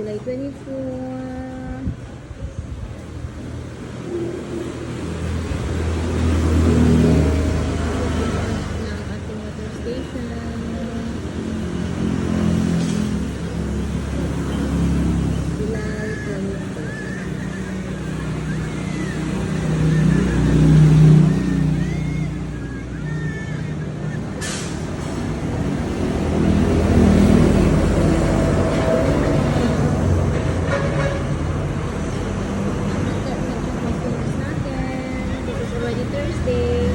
July 24. Ng ating water station. July 24. Already Thursday.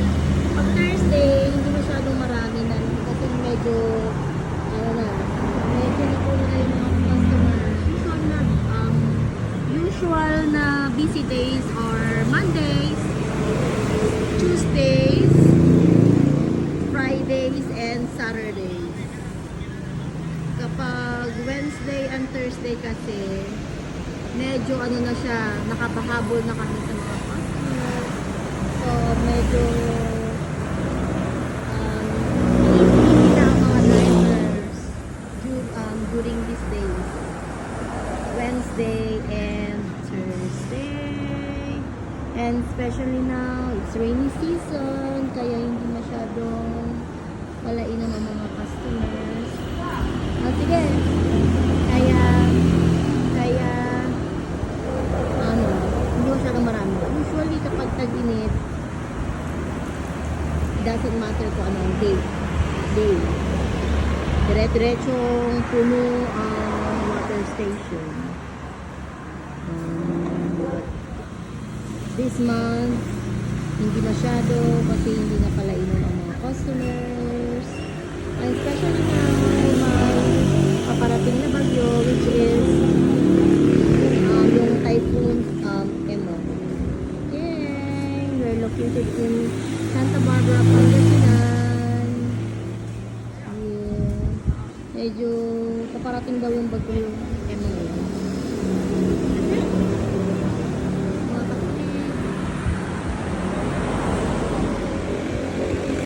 Pag Thursday, hindi masyadong marami na kasi medyo medyo napuno na yung mga customer. Usual na busy days are Mondays, Tuesdays, Fridays, and Saturdays. Kapag Wednesday and Thursday kasi medyo na siya, nakapahabol na kami sa mga customer. So, medyo hindi na ang mga drivers during these days. Wednesday and Thursday. And especially now, it's rainy season, kaya hindi masyadong palainan ang mga customers. Sige. Kaya hindi masyadong marami. Usually, kapag tag-init, doesn't matter kung ano ang day. Dire-diretsong puno ang water station. This month, hindi masyado kasi hindi na palainan ang mga customers. And especially now, may paparating na bagyo, which is yung typhoon Emo. Yay! We're located in Santa Barbara, Pangasinan. Yeah. Medyo paparating daw yung bagyo.